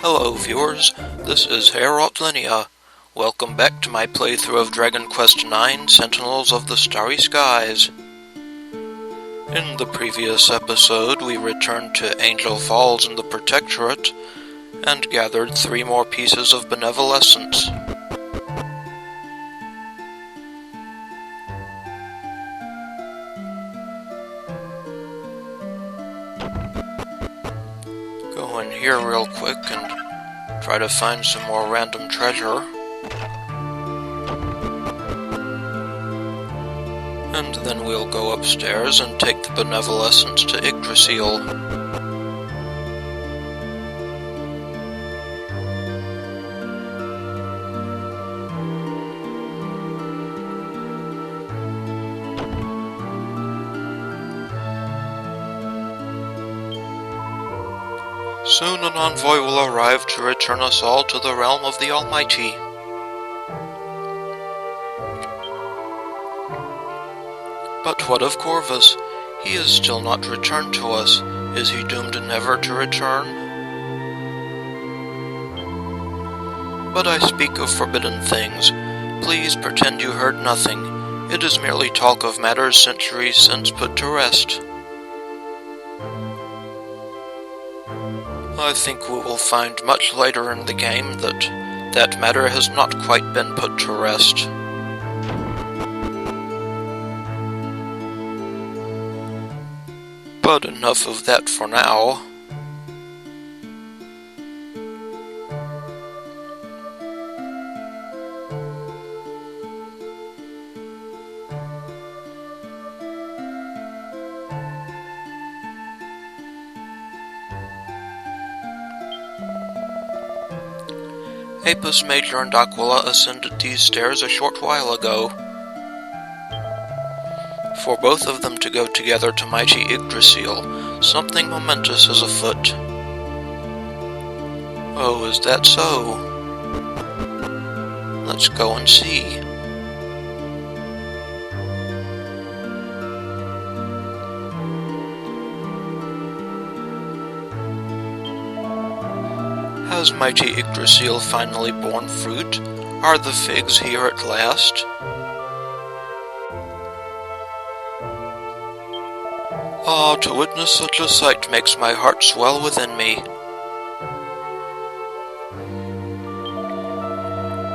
Hello viewers, this is Heorot. Welcome back to my playthrough of Dragon Quest IX, Sentinels of the Starry Skies. In the previous episode, we returned to Angel Falls in the Protectorate, and gathered 3 more pieces of Benevolessence. Go in here real quick and try to find some more random treasure. And then we'll go upstairs and take the Benevolessence to Yggdrasil. Soon an envoy will arrive to return us all to the realm of the Almighty. But what of Corvus? He is still not returned to us. Is he doomed never to return? But I speak of forbidden things. Please pretend you heard nothing. It is merely talk of matters centuries since put to rest. I think we will find much later in the game that matter has not quite been put to rest. But enough of that for now. Apis Major and Aquila ascended these stairs a short while ago. For both of them to go together to mighty Yggdrasil, something momentous is afoot. Oh, is that so? Let's go and see. Has mighty Yggdrasil finally borne fruit? Are the figs here at last? Ah, to witness such a sight makes my heart swell within me.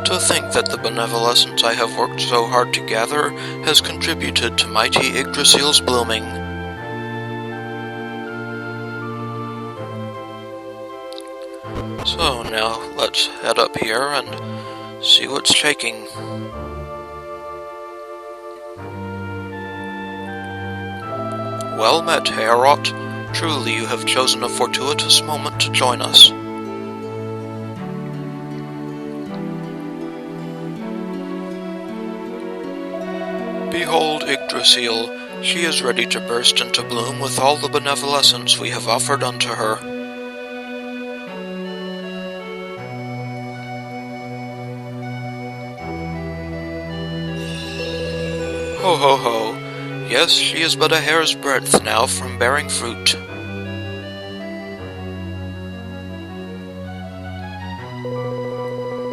To think that the Benevolessence I have worked so hard to gather has contributed to mighty Yggdrasil's blooming. So now, let's head up here and see what's shaking. Well met, Heorot. Truly you have chosen a fortuitous moment to join us. Behold Yggdrasil. She is ready to burst into bloom with all the Benevolessence we have offered unto her. Ho ho ho. Yes, she is but a hair's breadth now from bearing fruit.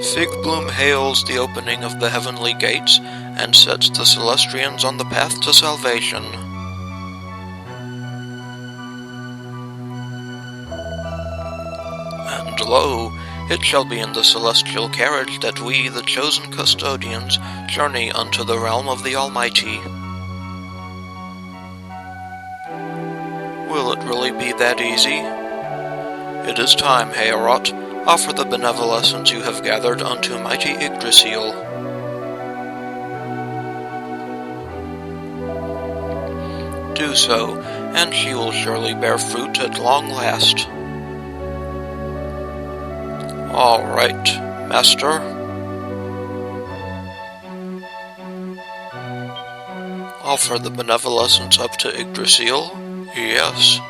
Fig Bloom hails the opening of the heavenly gates and sets the Celestrians on the path to salvation. And lo, it shall be in the celestial carriage that we, the chosen custodians, journey unto the realm of the Almighty. Will it really be that easy? It is time, Heorot. Offer the Benevolessence you have gathered unto mighty Yggdrasil. Do so, and she will surely bear fruit at long last. All right, Master. Offer the Benevolessence up to Yggdrasil? Yes.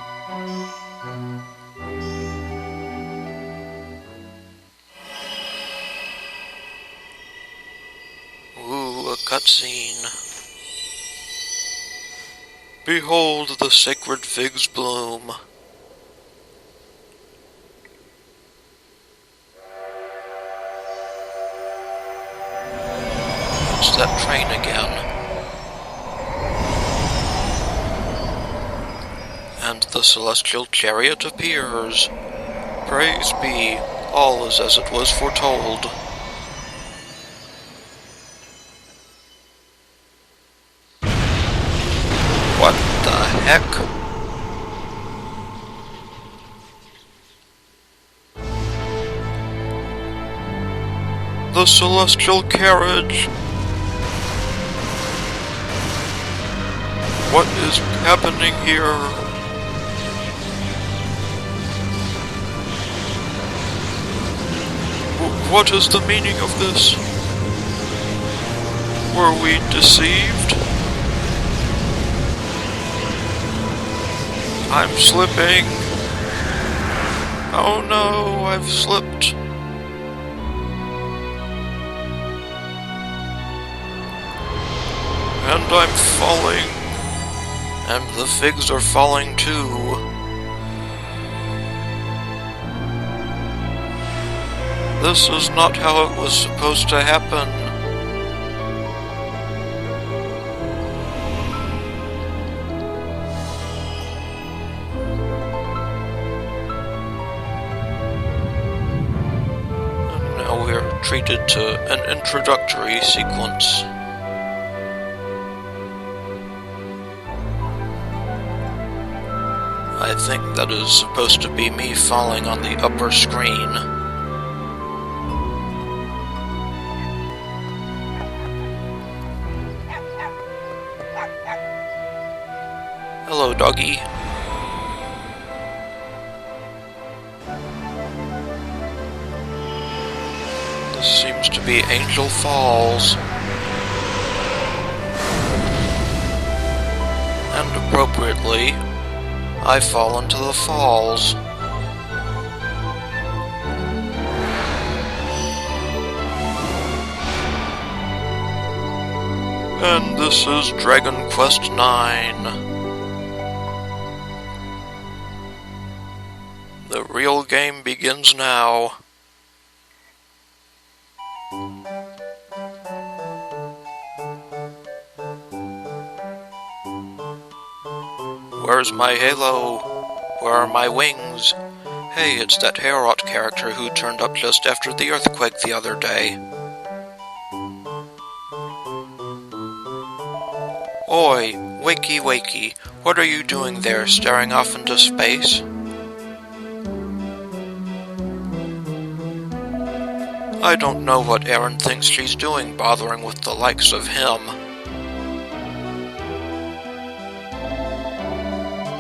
Ooh, a cutscene. Behold the sacred figs bloom. It's that train again. And the celestial chariot appears. Praise be, all is as it was foretold. What the heck? The celestial carriage! What is happening here? What is the meaning of this? Were we deceived? I'm slipping. Oh no, I've slipped. And I'm falling. And the figs are falling too. This is not how it was supposed to happen. And now we're treated to an introductory sequence. I think that is supposed to be me falling on the upper screen. Hello, doggy. This seems to be Angel Falls. And appropriately, I fall into the falls. And this is Dragon Quest IX. The real game begins now. Where's my halo? Where are my wings? Hey, it's that Heorot character who turned up just after the earthquake the other day. Oi, wakey wakey, what are you doing there, staring off into space? I don't know what Erinn thinks she's doing bothering with the likes of him.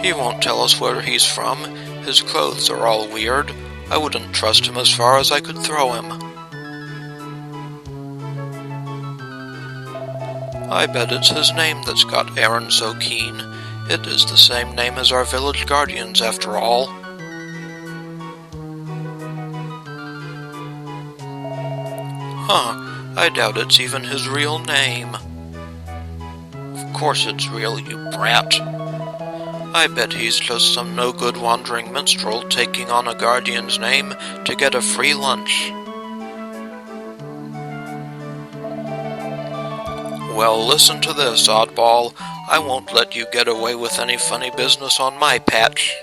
He won't tell us where he's from. His clothes are all weird. I wouldn't trust him as far as I could throw him. I bet it's his name that's got Erinn so keen. It is the same name as our village guardians, after all. Huh, I doubt it's even his real name. Of course it's real, you brat. I bet he's just some no-good wandering minstrel taking on a guardian's name to get a free lunch. Well, listen to this, oddball. I won't let you get away with any funny business on my patch.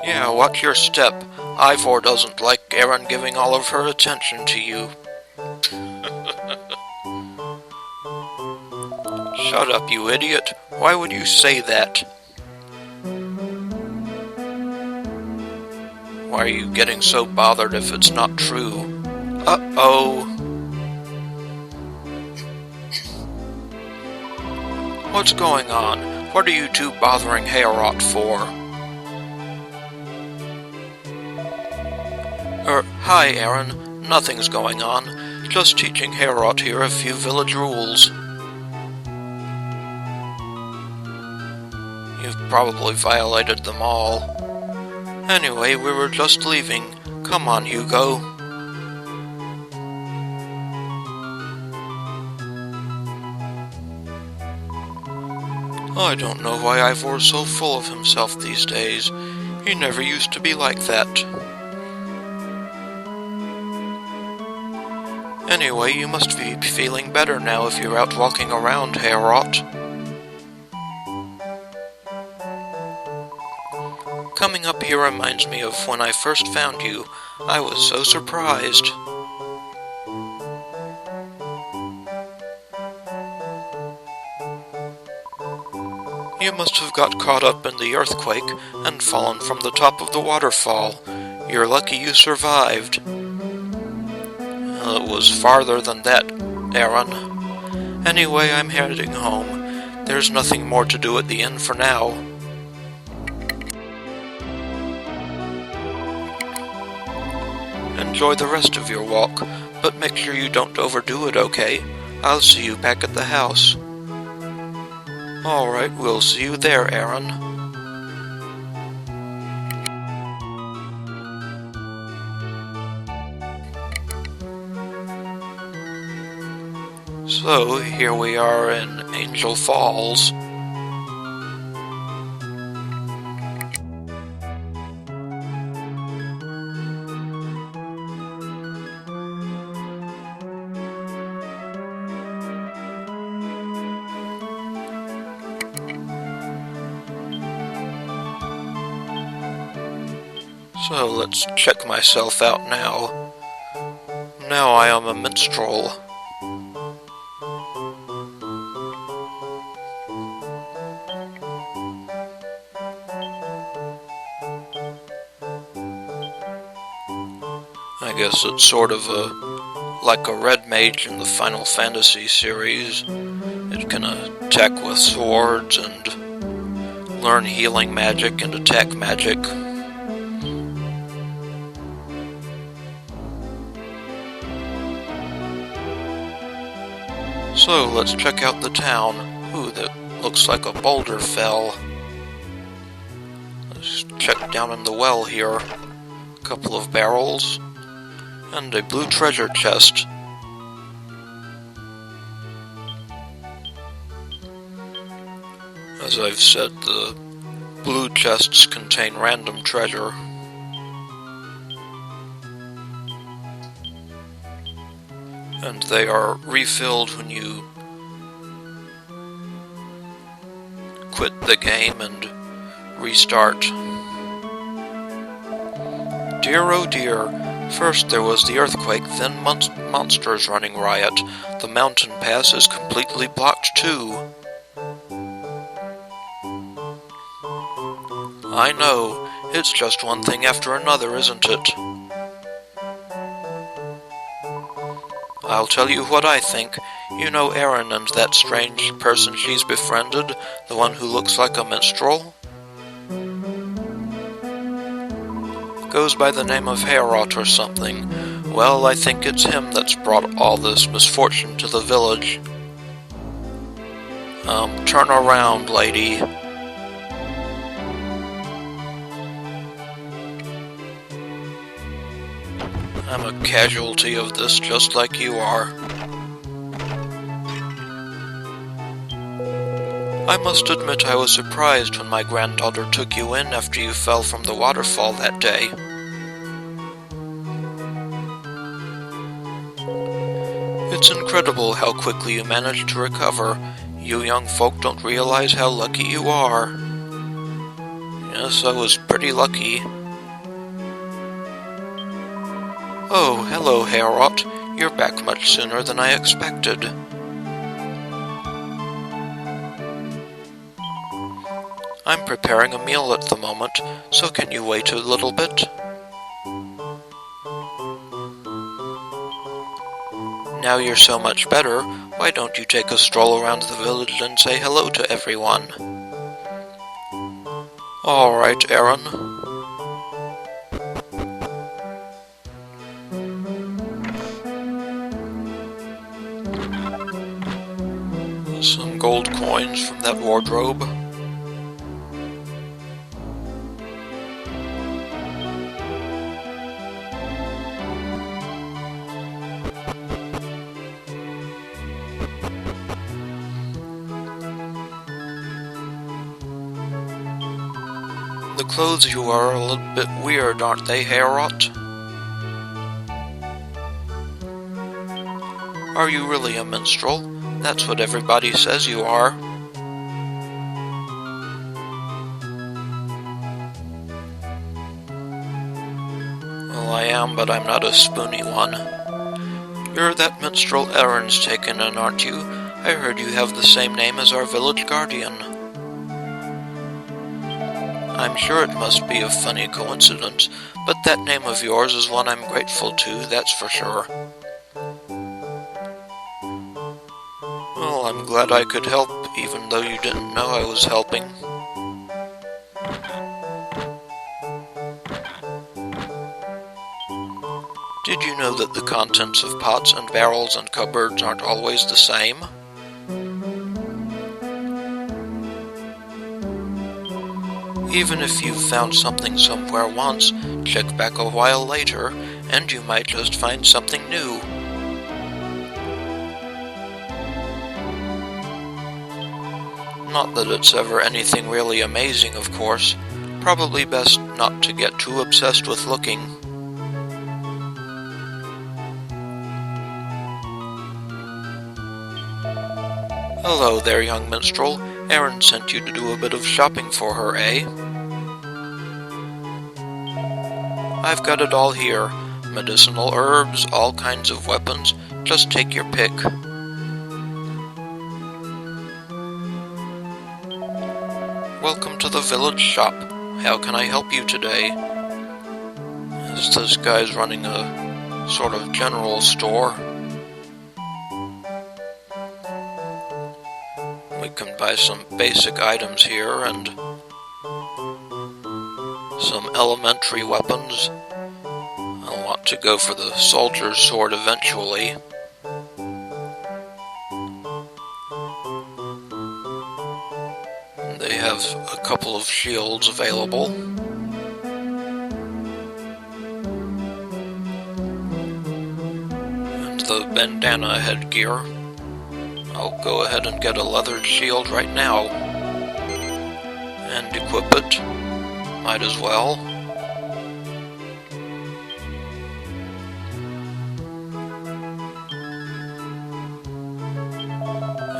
Yeah, watch your step. Ivor doesn't like Erinn giving all of her attention to you. Shut up, you idiot. Why would you say that? Why are you getting so bothered if it's not true? Uh-oh. What's going on? What are you two bothering Heorot for? Hi, Erinn. Nothing's going on. Just teaching Heorot here a few village rules. You've probably violated them all. Anyway, we were just leaving. Come on, Hugo. I don't know why Ivor's so full of himself these days. He never used to be like that. Anyway, you must be feeling better now if you're out walking around, Heorot. Coming up here reminds me of when I first found you. I was so surprised. You must have got caught up in the earthquake and fallen from the top of the waterfall. You're lucky you survived. It was farther than that, Erinn. Anyway, I'm heading home. There's nothing more to do at the inn for now. Enjoy the rest of your walk, but make sure you don't overdo it, okay? I'll see you back at the house. Alright, we'll see you there, Erinn. So, here we are in Angel Falls. So let's check myself out now. Now I am a minstrel. I guess it's sort of like a red mage in the Final Fantasy series. It can attack with swords and learn healing magic and attack magic. So, let's check out the town. Ooh, that looks like a boulder fell. Let's check down in the well here. A couple of barrels. And a blue treasure chest. As I've said, the blue chests contain random treasure. And they are refilled when you quit the game and restart. Dear oh dear, first there was the earthquake, then monsters running riot. The mountain pass is completely blocked too. I know, it's just one thing after another, isn't it? I'll tell you what I think. You know Erinn and that strange person she's befriended, the one who looks like a minstrel? Goes by the name of Heorot or something. Well, I think it's him that's brought all this misfortune to the village. Turn around, lady. I'm a casualty of this just like you are. I must admit I was surprised when my granddaughter took you in after you fell from the waterfall that day. It's incredible how quickly you managed to recover. You young folk don't realize how lucky you are. Yes, I was pretty lucky. Oh, hello, Heorot. You're back much sooner than I expected. I'm preparing a meal at the moment, so can you wait a little bit? Now you're so much better, why don't you take a stroll around the village and say hello to everyone? Alright, Erinn. Some gold coins from that wardrobe. The clothes you are a little bit weird, aren't they, Heorot? Are you really a minstrel? That's what everybody says you are. Well, I am, but I'm not a spoony one. You're that minstrel Erinn's taken in, aren't you? I heard you have the same name as our village guardian. I'm sure it must be a funny coincidence, but that name of yours is one I'm grateful to, that's for sure. Well, I'm glad I could help, even though you didn't know I was helping. Did you know that the contents of pots and barrels and cupboards aren't always the same? Even if you've found something somewhere once, check back a while later, and you might just find something new. Not that it's ever anything really amazing, of course. Probably best not to get too obsessed with looking. Hello there, young minstrel. Erinn sent you to do a bit of shopping for her, eh? I've got it all here. Medicinal herbs, all kinds of weapons. Just take your pick. Welcome to the village shop. How can I help you today? This guy's running a sort of general store. We can buy some basic items here and some elementary weapons. I'll want to go for the soldier's sword eventually. They have a couple of shields available. And the bandana headgear. I'll go ahead and get a leathered shield right now. And equip it. Might as well.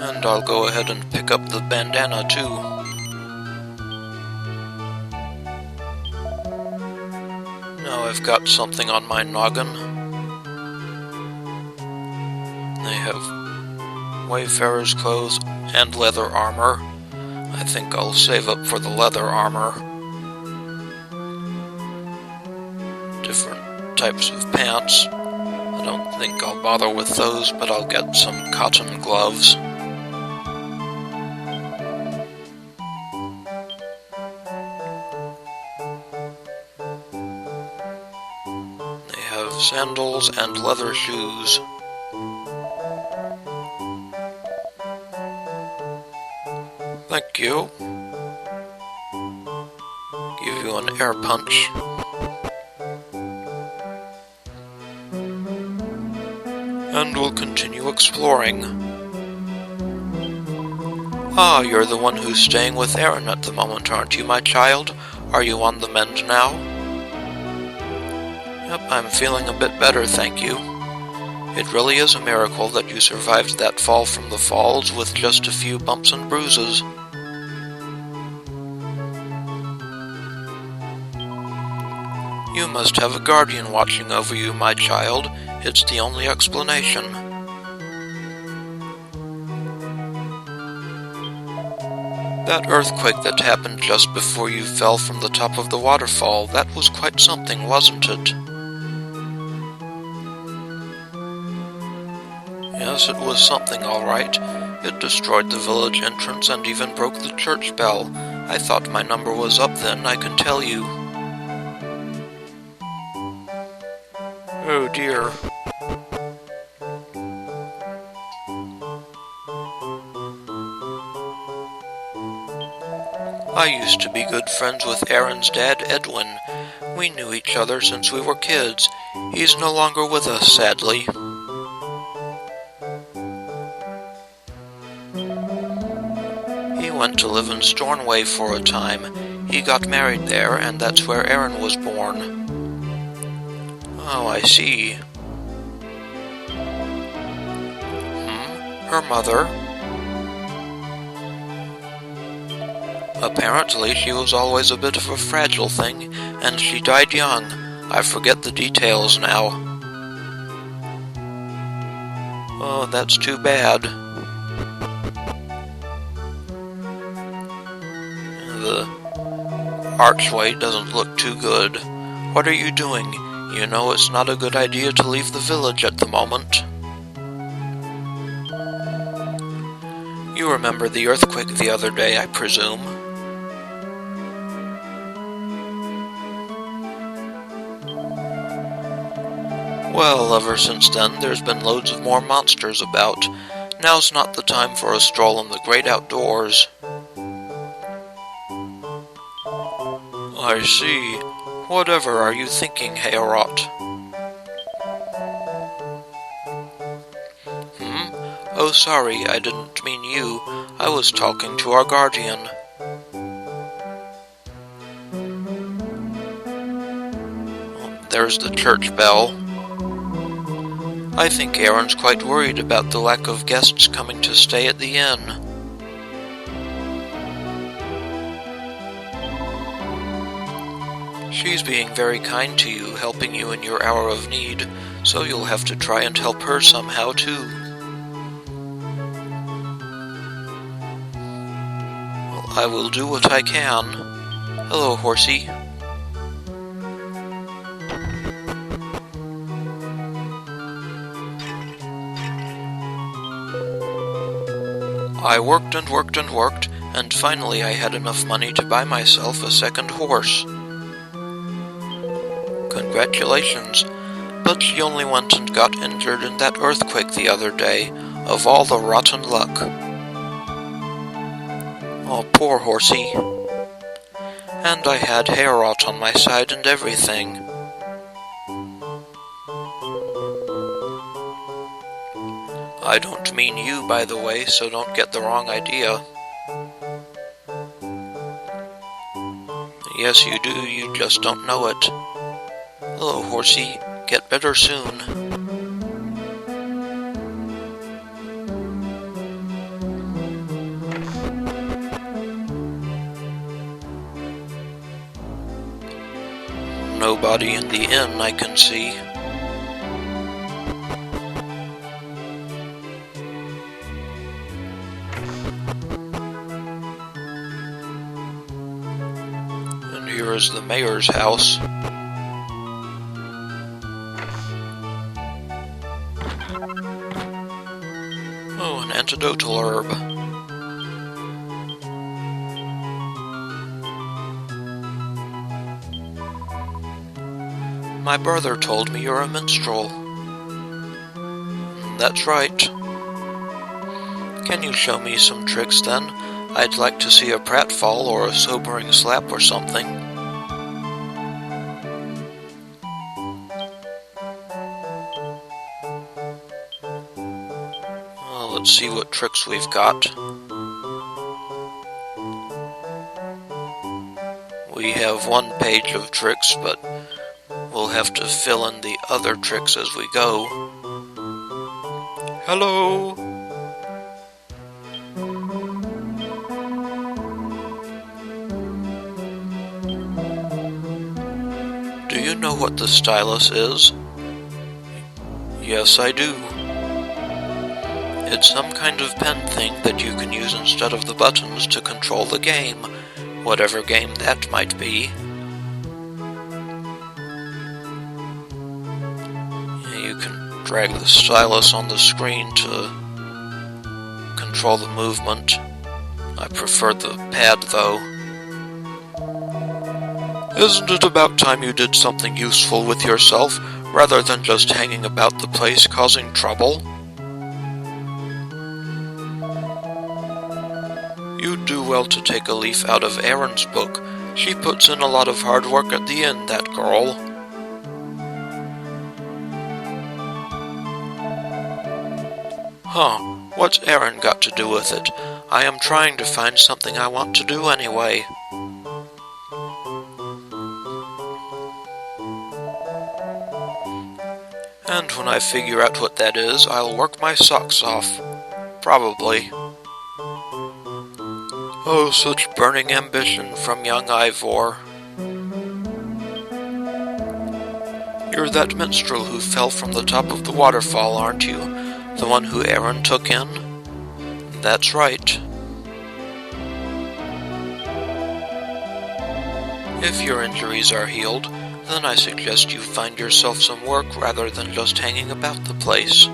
And I'll go ahead and pick up the bandana too. Now I've got something on my noggin. They have wayfarer's clothes and leather armor. I think I'll save up for the leather armor. Different types of pants. I don't think I'll bother with those, but I'll get some cotton gloves. They have sandals and leather shoes. Thank you. Give you an air punch. And we'll continue exploring. Ah, you're the one who's staying with Erinn at the moment, aren't you, my child? Are you on the mend now? Yep, I'm feeling a bit better, thank you. It really is a miracle that you survived that fall from the falls with just a few bumps and bruises. You must have a guardian watching over you, my child. It's the only explanation. That earthquake that happened just before you fell from the top of the waterfall, that was quite something, wasn't it? Yes, it was something, all right. It destroyed the village entrance and even broke the church bell. I thought my number was up then, I can tell you. Oh dear. I used to be good friends with Erinn's dad, Edwin. We knew each other since we were kids. He's no longer with us, sadly. He went to live in Stornway for a time. He got married there, and that's where Erinn was born. Oh, I see. Her mother? Apparently she was always a bit of a fragile thing, and she died young. I forget the details now. Oh, that's too bad. The archway doesn't look too good. What are you doing? You know it's not a good idea to leave the village at the moment. You remember the earthquake the other day, I presume? Well, ever since then, there's been loads of more monsters about. Now's not the time for a stroll in the great outdoors. I see. Whatever are you thinking, Heorot? Oh, sorry, I didn't mean you. I was talking to our guardian. There's the church bell. I think Erinn's quite worried about the lack of guests coming to stay at the inn. She's being very kind to you, helping you in your hour of need, so you'll have to try and help her somehow too. Well, I will do what I can. Hello, horsey. I worked and worked and worked, and finally I had enough money to buy myself a second horse. Congratulations, but she only went and got injured in that earthquake the other day, of all the rotten luck. Oh, poor horsey. And I had Heorot on my side and everything. I don't mean you, by the way, so don't get the wrong idea. Yes, you do, you just don't know it. Hello, horsey. Get better soon. Nobody in the inn I can see. Here is the mayor's house. Oh, an antidotal herb. My brother told me you're a minstrel. That's right. Can you show me some tricks then? I'd like to see a pratfall or a sobering slap or something. Let's see what tricks we've got. We have one page of tricks, but we'll have to fill in the other tricks as we go. Hello! Do you know what the stylus is? Yes, I do. It's some kind of pen thing that you can use instead of the buttons to control the game, whatever game that might be. You can drag the stylus on the screen to control the movement. I prefer the pad, though. Isn't it about time you did something useful with yourself, rather than just hanging about the place causing trouble? You'd do well to take a leaf out of Erinn's book. She puts in a lot of hard work at the end, that girl. Huh, what's Erinn got to do with it? I am trying to find something I want to do anyway. And when I figure out what that is, I'll work my socks off. Probably. Oh, such burning ambition from young Ivor. You're that minstrel who fell from the top of the waterfall, aren't you? The one who Erinn took in? That's right. If your injuries are healed, then I suggest you find yourself some work rather than just hanging about the place.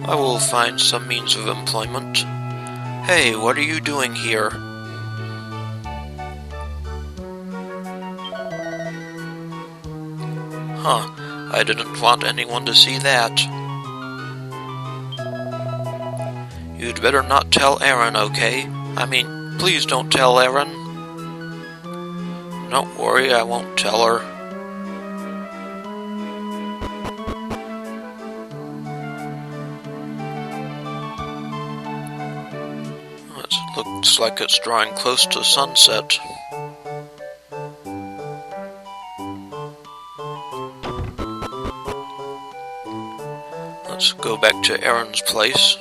I will find some means of employment. Hey, what are you doing here? Huh, I didn't want anyone to see that. You'd better not tell Erinn, okay? I mean, please don't tell Erinn. Don't worry, I won't tell her. It looks like it's drawing close to sunset. Let's go back to Erinn's place.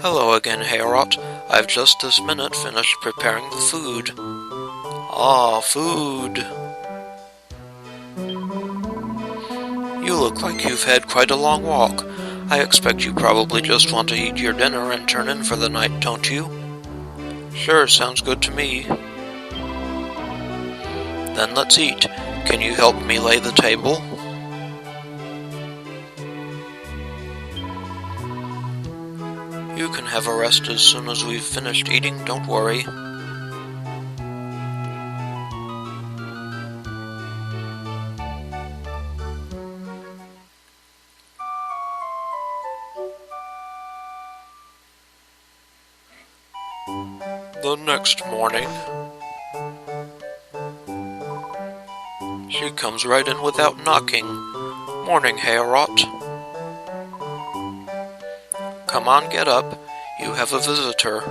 Hello again, Heorot. I've just this minute finished preparing the food. Ah, food. You look like you've had quite a long walk. I expect you probably just want to eat your dinner and turn in for the night, don't you? Sure, sounds good to me. Then let's eat. Can you help me lay the table? You can have a rest as soon as we've finished eating, don't worry. The next morning, she comes right in without knocking. Morning, Heorot. Come on, get up. You have a visitor.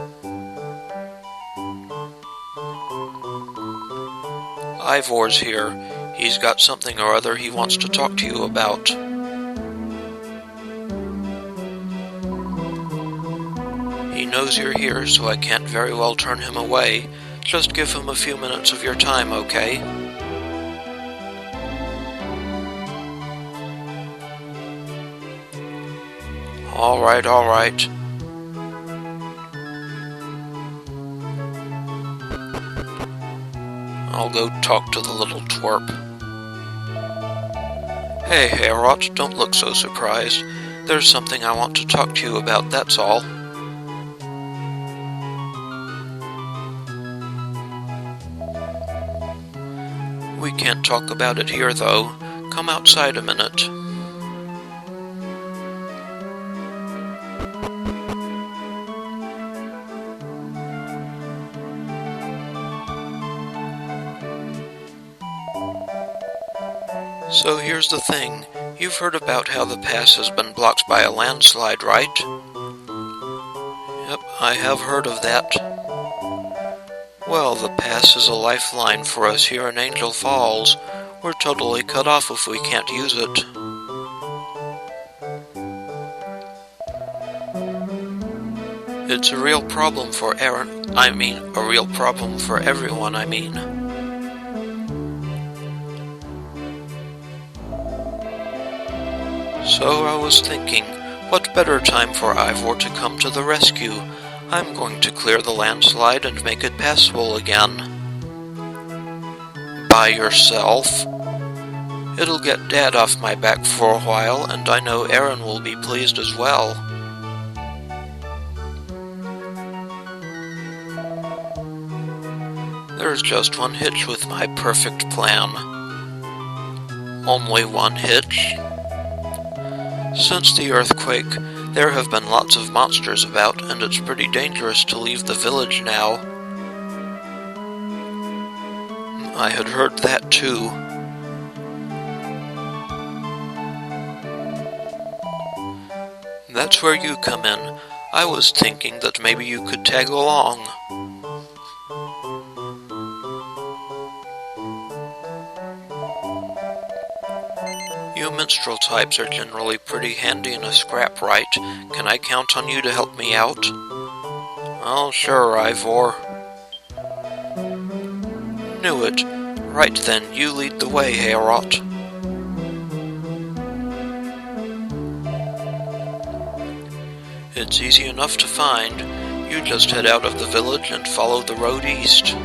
Ivor's here. He's got something or other he wants to talk to you about. He knows you're here, so I can't very well turn him away. Just give him a few minutes of your time, okay? Alright. I'll go talk to the little twerp. Hey, Heorot, don't look so surprised. There's something I want to talk to you about, that's all. We can't talk about it here, though. Come outside a minute. So here's the thing. You've heard about how the pass has been blocked by a landslide, right? Yep, I have heard of that. Well, the pass is a lifeline for us here in Angel Falls. We're totally cut off if we can't use it. It's a real problem for Erinn. A real problem for everyone, So I was thinking, what better time for Ivor to come to the rescue? I'm going to clear the landslide and make it passable again. By yourself? It'll get Dad off my back for a while, and I know Erinn will be pleased as well. There's just one hitch with my perfect plan. Only one hitch? Since the earthquake, there have been lots of monsters about, and it's pretty dangerous to leave the village now. I had heard that too. That's where you come in. I was thinking that maybe you could tag along. You minstrel types are generally pretty handy in a scrap, right? Can I count on you to help me out? Oh, sure, Ivor. Knew it. Right then, you lead the way, Heorot. It's easy enough to find. You just head out of the village and follow the road east.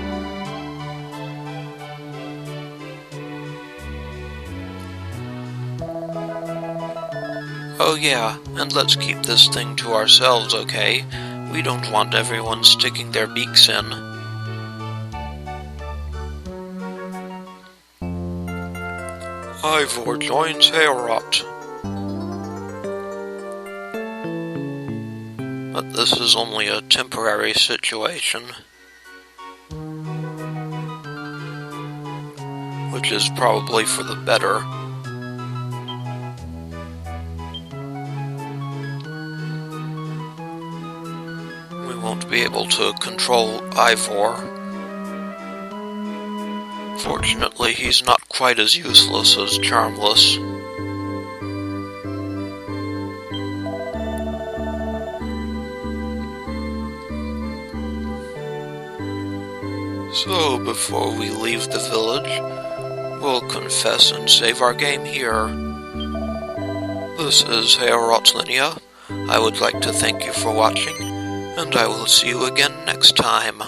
Oh yeah, and let's keep this thing to ourselves, okay? We don't want everyone sticking their beaks in. Ivor joins Heorot. But this is only a temporary situation. Which is probably for the better. We won't be able to control Ivor. Fortunately, he's not quite as useless as Charmless. So, before we leave the village, we'll confess and save our game here. This is Heorot Linnea. I would like to thank you for watching, and I will see you again next time.